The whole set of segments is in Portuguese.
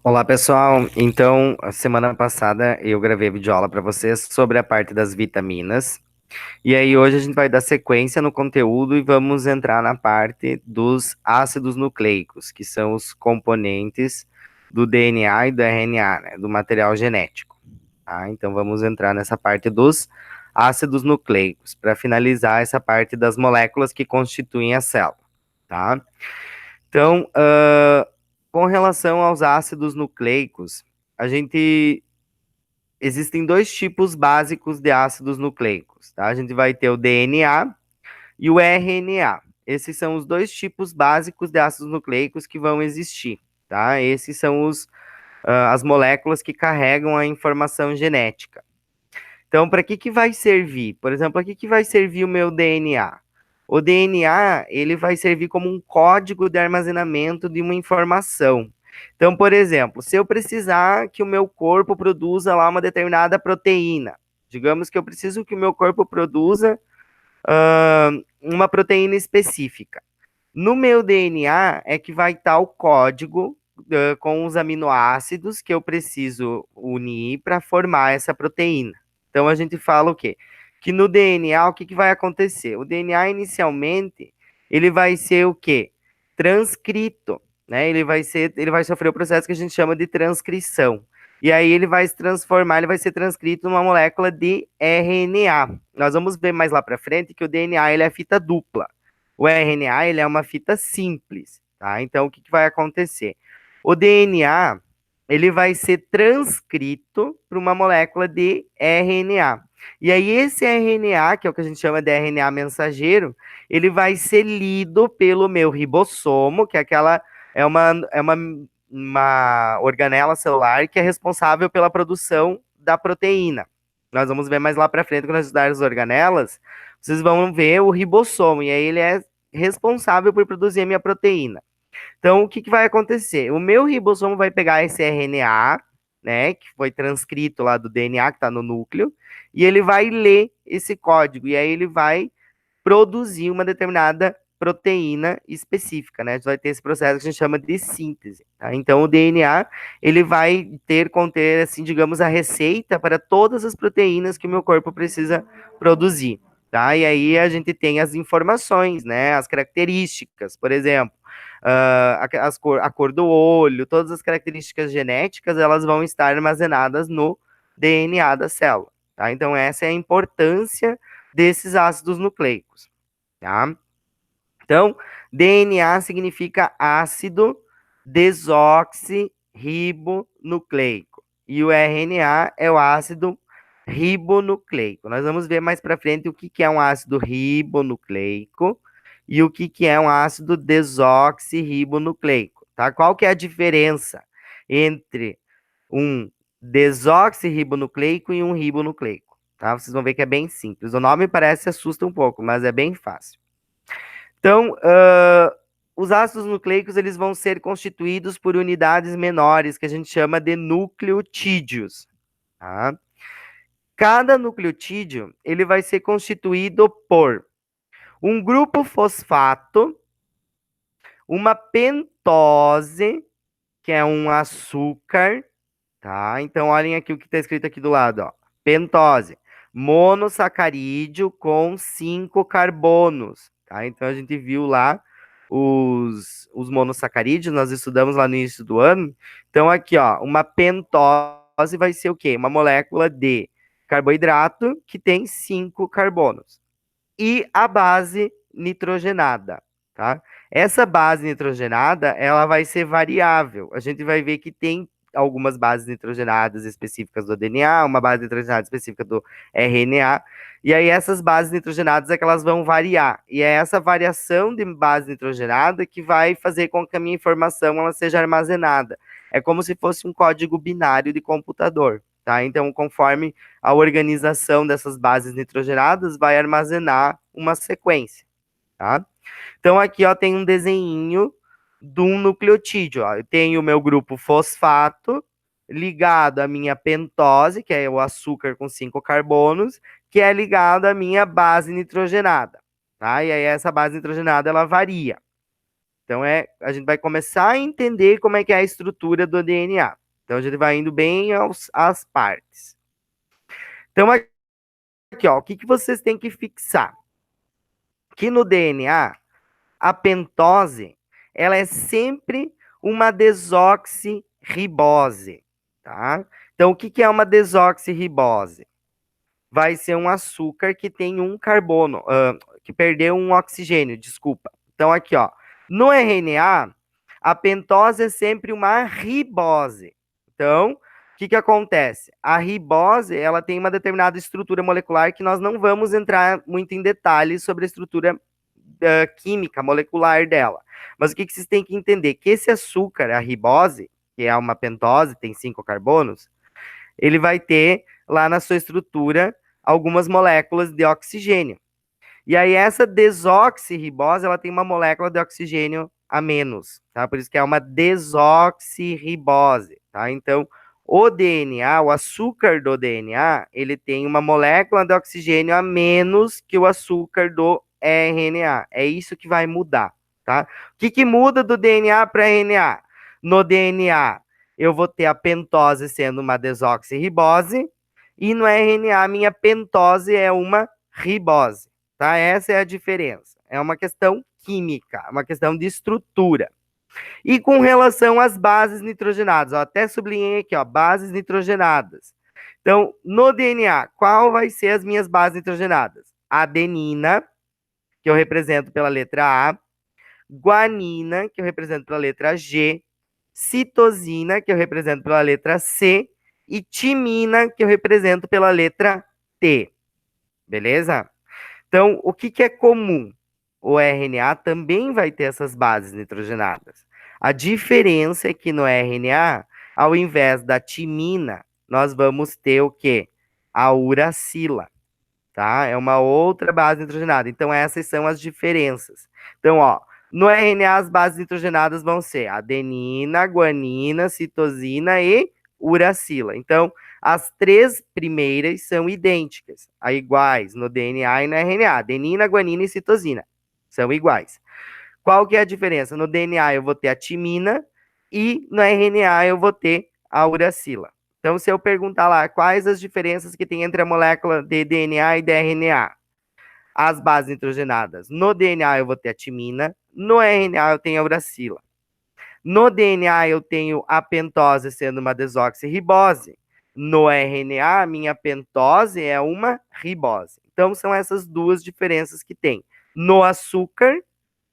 Olá, pessoal. Então, a semana passada eu gravei videoaula para vocês sobre a parte das vitaminas. E aí hoje a gente vai dar sequência no conteúdo e vamos entrar na parte dos ácidos nucleicos, que são os componentes do DNA e do RNA, né, do material genético. Tá? Então vamos entrar nessa parte dos ácidos nucleicos para finalizar essa parte das moléculas que constituem a célula, tá? Então, com relação aos ácidos nucleicos, a gente existem dois tipos básicos de ácidos nucleicos, tá? A gente vai ter o DNA e o RNA. Esses são os dois tipos básicos de ácidos nucleicos que vão existir, tá? Esses são as moléculas que carregam a informação genética. Então, para que vai servir? Por exemplo, para que vai servir o meu DNA? O DNA, ele vai servir como um código de armazenamento de uma informação. Então, por exemplo, se eu precisar que o meu corpo produza lá uma determinada proteína, digamos que eu preciso que o meu corpo produza uma proteína específica. No meu DNA é que vai estar o código com os aminoácidos que eu preciso unir para formar essa proteína. Então a gente fala o quê? Que no DNA o que vai acontecer? O DNA inicialmente ele vai ser o quê? Transcrito, né? Ele vai sofrer o processo que a gente chama de transcrição. E aí ele vai se transformar, ele vai ser transcrito numa molécula de RNA. Nós vamos ver mais lá para frente que o DNA ele é fita dupla. O RNA ele é uma fita simples, tá? Então o que vai acontecer? O DNA ele vai ser transcrito para uma molécula de RNA. E aí esse RNA, que é o que a gente chama de RNA mensageiro, ele vai ser lido pelo meu ribossomo, que é uma organela celular que é responsável pela produção da proteína. Nós vamos ver mais lá para frente, quando nós estudarmos as organelas, vocês vão ver o ribossomo, e aí ele é responsável por produzir a minha proteína. Então, o que vai acontecer? O meu ribossomo vai pegar esse RNA, né, que foi transcrito lá do DNA, que está no núcleo, e ele vai ler esse código, e aí ele vai produzir uma determinada proteína específica, né? A gente vai ter esse processo que a gente chama de síntese, tá? Então, o DNA, ele vai conter, assim, digamos, a receita para todas as proteínas que o meu corpo precisa produzir, tá? E aí a gente tem as informações, né? As características, por exemplo, a cor do olho, todas as características genéticas, elas vão estar armazenadas no DNA da célula, tá? Então, essa é a importância desses ácidos nucleicos, tá? Então, DNA significa ácido desoxirribonucleico e o RNA é o ácido ribonucleico. Nós vamos ver mais para frente o que é um ácido ribonucleico e o que é um ácido desoxirribonucleico, tá? Qual que é a diferença entre um desoxirribonucleico e um ribonucleico, tá? Vocês vão ver que é bem simples. O nome parece assusta um pouco, mas é bem fácil. Então, os ácidos nucleicos eles vão ser constituídos por unidades menores, que a gente chama de nucleotídeos, tá? Cada nucleotídeo ele vai ser constituído por um grupo fosfato, uma pentose, que é um açúcar, tá? Então, olhem aqui o que está escrito aqui do lado, ó. Pentose, monossacarídeo com 5 carbonos, tá? Então, a gente viu lá os monossacarídeos, nós estudamos lá no início do ano. Então, aqui, ó, uma pentose vai ser o quê? Uma molécula de carboidrato que tem 5 carbonos. E a base nitrogenada, tá? Essa base nitrogenada, ela vai ser variável. A gente vai ver que tem algumas bases nitrogenadas específicas do DNA, uma base nitrogenada específica do RNA, e aí essas bases nitrogenadas é que elas vão variar. E é essa variação de base nitrogenada que vai fazer com que a minha informação ela seja armazenada. É como se fosse um código binário de computador, tá? Então, conforme a organização dessas bases nitrogenadas vai armazenar uma sequência, tá? Então aqui, ó, tem um desenho de um nucleotídeo, ó. Eu tenho o meu grupo fosfato ligado à minha pentose, que é o açúcar com 5 carbonos, que é ligado à minha base nitrogenada, tá? E aí essa base nitrogenada ela varia. Então, a gente vai começar a entender como é que é a estrutura do DNA. Então, a gente vai indo bem às partes. Então, aqui, ó, o que vocês têm que fixar? Que no DNA, a pentose, ela é sempre uma desoxirribose, tá? Então, o que é uma desoxirribose? Vai ser um açúcar que tem um carbono, que perdeu um oxigênio, desculpa. Então, aqui, ó, no RNA, a pentose é sempre uma ribose. Então, o que acontece? A ribose, ela tem uma determinada estrutura molecular que nós não vamos entrar muito em detalhes sobre a estrutura química, molecular dela. Mas o que vocês têm que entender? Que esse açúcar, a ribose, que é uma pentose, tem 5 carbonos, ele vai ter lá na sua estrutura algumas moléculas de oxigênio. E aí essa desoxirribose, ela tem uma molécula de oxigênio a menos, tá? Por isso que é uma desoxirribose, tá? Então, o DNA, o açúcar do DNA, ele tem uma molécula de oxigênio a menos que o açúcar do RNA. É isso que vai mudar, tá? O que muda do DNA para RNA? No DNA, eu vou ter a pentose sendo uma desoxirribose, e no RNA, minha pentose é uma ribose. Tá? Essa é a diferença. É uma questão química, uma questão de estrutura. E com relação às bases nitrogenadas, ó, até sublinhei aqui, ó, bases nitrogenadas. Então, no DNA, qual vai ser as minhas bases nitrogenadas? Adenina, que eu represento pela letra A, guanina, que eu represento pela letra G, citosina, que eu represento pela letra C, e timina, que eu represento pela letra T. Beleza? Então, o que é comum? O RNA também vai ter essas bases nitrogenadas. A diferença é que no RNA, ao invés da timina, nós vamos ter o quê? A uracila, tá? É uma outra base nitrogenada. Então, essas são as diferenças. Então, ó, no RNA, as bases nitrogenadas vão ser adenina, guanina, citosina e uracila. Então, as 3 primeiras são idênticas, iguais no DNA e no RNA. Adenina, guanina e citosina são iguais. Qual que é a diferença? No DNA eu vou ter a timina e no RNA eu vou ter a uracila. Então, se eu perguntar lá quais as diferenças que tem entre a molécula de DNA e de RNA, as bases nitrogenadas. No DNA eu vou ter a timina, no RNA eu tenho a uracila. No DNA eu tenho a pentose sendo uma desoxirribose. No RNA, minha pentose é uma ribose. Então, são essas duas diferenças que tem no açúcar,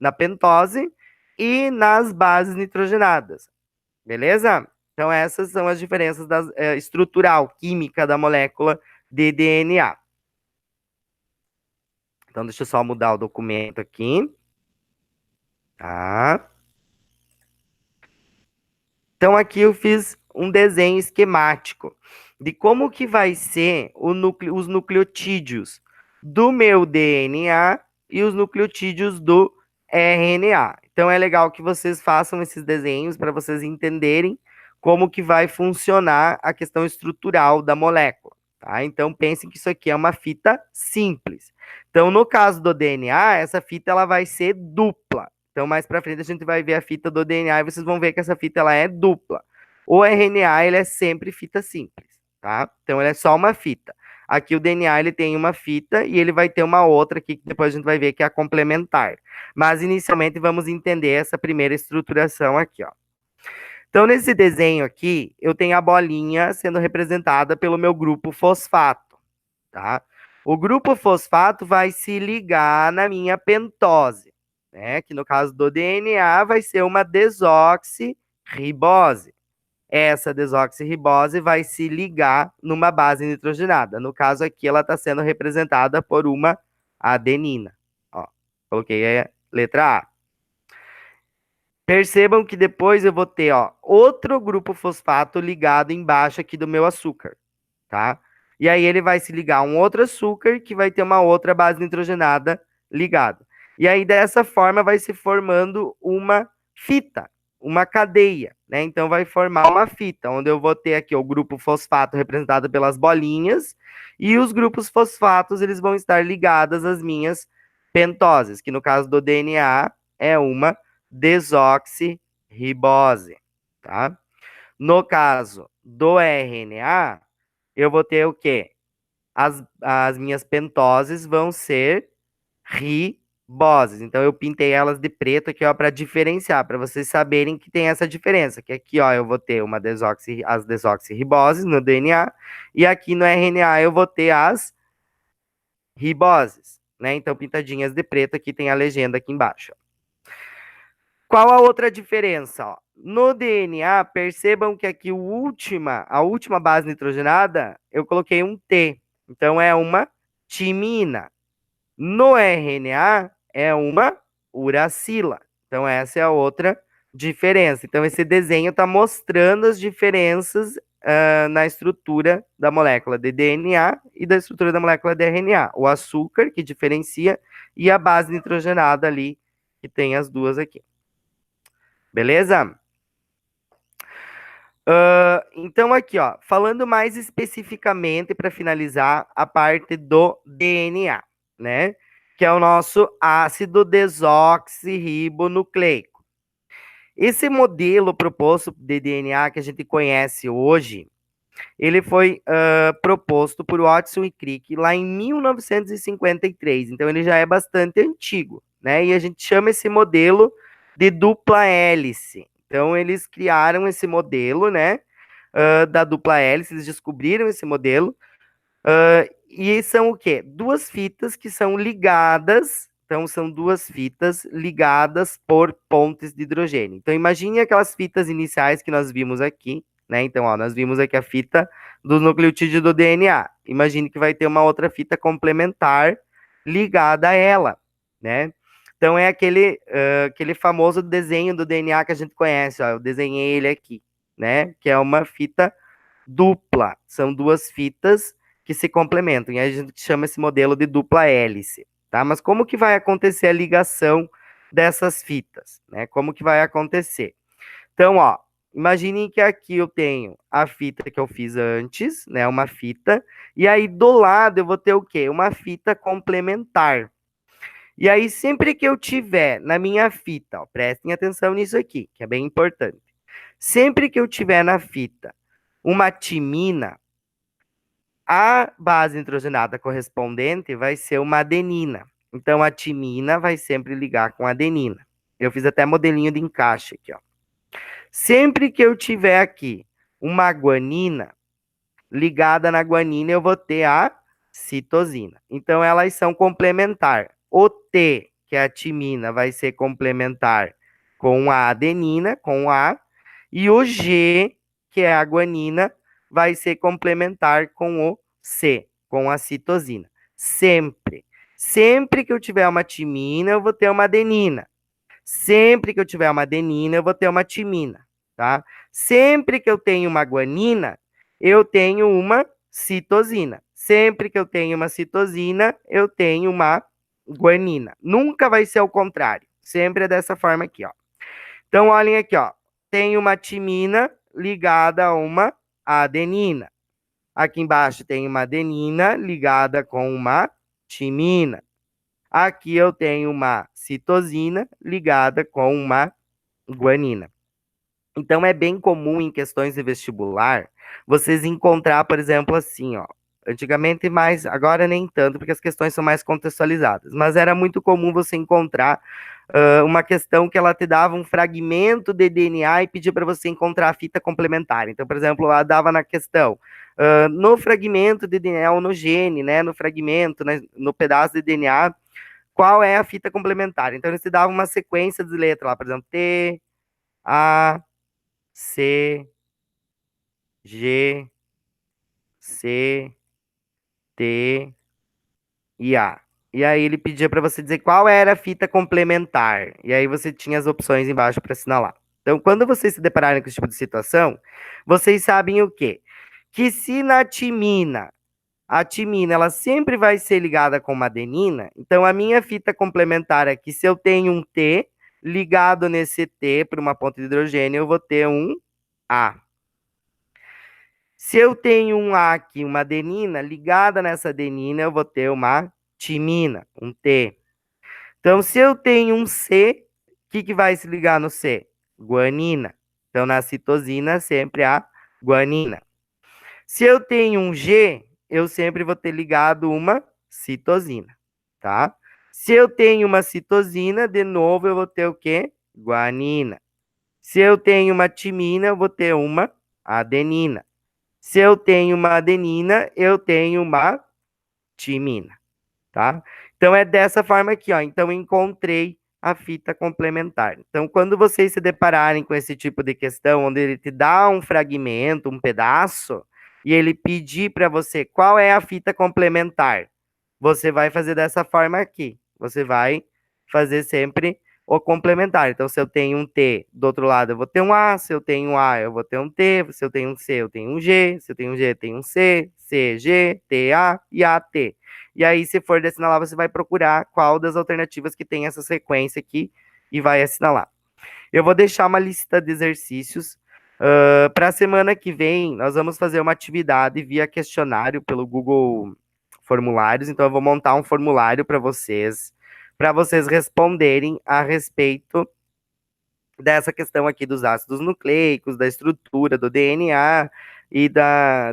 na pentose, e nas bases nitrogenadas. Beleza? Então, essas são as diferenças estrutural, química da molécula de DNA. Então, deixa eu só mudar o documento aqui. Tá? Então, aqui eu fiz um desenho esquemático de como que vai ser os nucleotídeos do meu DNA e os nucleotídeos do RNA. Então, é legal que vocês façam esses desenhos para vocês entenderem como que vai funcionar a questão estrutural da molécula. Tá? Então, pensem que isso aqui é uma fita simples. Então, no caso do DNA, essa fita ela vai ser dupla. Então, mais para frente, a gente vai ver a fita do DNA e vocês vão ver que essa fita ela é dupla. O RNA ele é sempre fita simples, tá? Então, ele é só uma fita. Aqui o DNA ele tem uma fita e ele vai ter uma outra aqui que depois a gente vai ver que é a complementar. Mas, inicialmente, vamos entender essa primeira estruturação aqui, ó. Então, nesse desenho aqui, eu tenho a bolinha sendo representada pelo meu grupo fosfato, tá? O grupo fosfato vai se ligar na minha pentose, né? Que no caso do DNA vai ser uma desoxirribose. Essa desoxirribose vai se ligar numa base nitrogenada. No caso aqui, ela está sendo representada por uma adenina. Ó, coloquei a letra A. Percebam que depois eu vou ter, ó, outro grupo fosfato ligado embaixo aqui do meu açúcar, tá? E aí ele vai se ligar a um outro açúcar que vai ter uma outra base nitrogenada ligada. E aí dessa forma vai se formando uma fita, uma cadeia, né? Então vai formar uma fita, onde eu vou ter aqui o grupo fosfato representado pelas bolinhas e os grupos fosfatos eles vão estar ligados às minhas pentoses, que no caso do DNA é uma desoxirribose, tá? No caso do RNA, eu vou ter o quê? As minhas pentoses vão ser riboses. Então, eu pintei elas de preto aqui, ó, para diferenciar, para vocês saberem que tem essa diferença. Que aqui, ó, eu vou ter as desoxirriboses no DNA, e aqui no RNA eu vou ter as riboses, né? Então, pintadinhas de preto, aqui tem a legenda aqui embaixo. Qual a outra diferença? Ó? No DNA, percebam que aqui a última base nitrogenada, eu coloquei um T. Então, é uma timina. No RNA, é uma uracila. Então, essa é a outra diferença. Então, esse desenho está mostrando as diferenças na estrutura da molécula de DNA e da estrutura da molécula de RNA. O açúcar, que diferencia, e a base nitrogenada ali, que tem as duas aqui. Beleza? Então, aqui, ó, falando mais especificamente para finalizar a parte do DNA, né? Que é o nosso ácido desoxirribonucleico. Esse modelo proposto de DNA que a gente conhece hoje, ele foi proposto por Watson e Crick lá em 1953. Então, ele já é bastante antigo, né? E a gente chama esse modelo de dupla hélice. Então, eles criaram esse modelo, né? Da dupla hélice, eles descobriram esse modelo. E são o quê? Duas fitas que são ligadas. Então, são duas fitas ligadas por pontes de hidrogênio. Então, imagine aquelas fitas iniciais que nós vimos aqui, né? Então, ó, nós vimos aqui a fita do nucleotídeo do DNA. Imagine que vai ter uma outra fita complementar ligada a ela, né? Então, é aquele famoso desenho do DNA que a gente conhece, ó, eu desenhei ele aqui, né? Que é uma fita dupla. São duas fitas que se complementam. E a gente chama esse modelo de dupla hélice, tá? Mas como que vai acontecer a ligação dessas fitas, né? Como que vai acontecer? Então, ó, imaginem que aqui eu tenho a fita que eu fiz antes, né? Uma fita. E aí do lado eu vou ter o quê? Uma fita complementar. E aí sempre que eu tiver na minha fita, ó, prestem atenção nisso aqui, que é bem importante. Sempre que eu tiver na fita uma timina, a base nitrogenada correspondente vai ser uma adenina. Então, a timina vai sempre ligar com a adenina. Eu fiz até modelinho de encaixe aqui, ó. Sempre que eu tiver aqui uma guanina, ligada na guanina, eu vou ter a citosina. Então, elas são complementar. O T, que é a timina, vai ser complementar com a adenina, com A, e o G, que é a guanina, vai ser complementar com o C, com a citosina. Sempre. Sempre que eu tiver uma timina, eu vou ter uma adenina. Sempre que eu tiver uma adenina, eu vou ter uma timina, tá? Sempre que eu tenho uma guanina, eu tenho uma citosina. Sempre que eu tenho uma citosina, eu tenho uma guanina. Nunca vai ser o contrário. Sempre é dessa forma aqui, ó. Então, olhem aqui, ó. Tem uma timina ligada a uma adenina. Aqui embaixo tem uma adenina ligada com uma timina. Aqui eu tenho uma citosina ligada com uma guanina. Então é bem comum em questões de vestibular vocês encontrar, por exemplo, assim, ó. Antigamente mais, agora nem tanto, porque as questões são mais contextualizadas. Mas era muito comum você encontrar uma questão que ela te dava um fragmento de DNA e pedia para você encontrar a fita complementar. Então, por exemplo, ela dava na questão no fragmento de DNA ou no gene, né? No fragmento, né, no pedaço de DNA, qual é a fita complementar. Então, eles te davam uma sequência de letras lá, por exemplo, T, A, C, G, C, T e A. E aí ele pedia para você dizer qual era a fita complementar. E aí você tinha as opções embaixo para assinalar. Então, quando vocês se depararem com esse tipo de situação, vocês sabem o quê? Que se na timina, a timina ela sempre vai ser ligada com uma adenina, então a minha fita complementar aqui, se eu tenho um T ligado nesse T para uma ponta de hidrogênio, eu vou ter um A. Se eu tenho um A aqui, uma adenina, ligada nessa adenina, eu vou ter uma timina, um T. Então, se eu tenho um C que vai se ligar no C? Guanina. Então, na citosina, sempre a guanina. Se eu tenho um G, eu sempre vou ter ligado uma citosina, tá? Se eu tenho uma citosina, de novo eu vou ter o quê? Guanina. Se eu tenho uma timina, eu vou ter uma adenina. Se eu tenho uma adenina, eu tenho uma timina, tá? Então é dessa forma aqui, ó. Então encontrei a fita complementar. Então, quando vocês se depararem com esse tipo de questão, onde ele te dá um fragmento, um pedaço, e ele pedir para você qual é a fita complementar, você vai fazer dessa forma aqui. Você vai fazer sempre o complementar. Então, se eu tenho um T, do outro lado eu vou ter um A, se eu tenho um A, eu vou ter um T, se eu tenho um C, eu tenho um G, se eu tenho um G, eu tenho um C, C, G, T, A e A, T. E aí, se for de assinalar, você vai procurar qual das alternativas que tem essa sequência aqui e vai assinalar. Eu vou deixar uma lista de exercícios. Para a semana que vem, nós vamos fazer uma atividade via questionário pelo Google Formulários. Então, eu vou montar um formulário para vocês responderem a respeito dessa questão aqui dos ácidos nucleicos, da estrutura do DNA e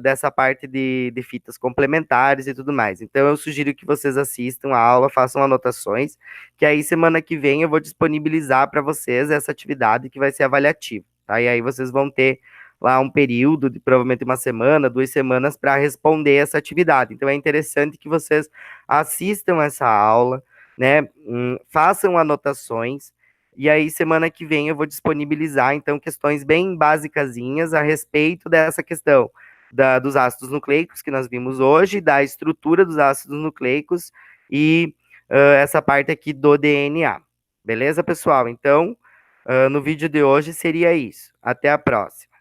dessa parte de fitas complementares e tudo mais. Então, eu sugiro que vocês assistam a aula, façam anotações, que aí semana que vem eu vou disponibilizar para vocês essa atividade que vai ser avaliativa, tá? E aí vocês vão ter lá um período, de provavelmente uma semana, 2 semanas, para responder essa atividade. Então, é interessante que vocês assistam essa aula, né? Façam anotações, e aí, semana que vem, eu vou disponibilizar, então, questões bem basicazinhas a respeito dessa questão dos ácidos nucleicos que nós vimos hoje, da estrutura dos ácidos nucleicos e essa parte aqui do DNA. Beleza, pessoal? Então, no vídeo de hoje seria isso. Até a próxima.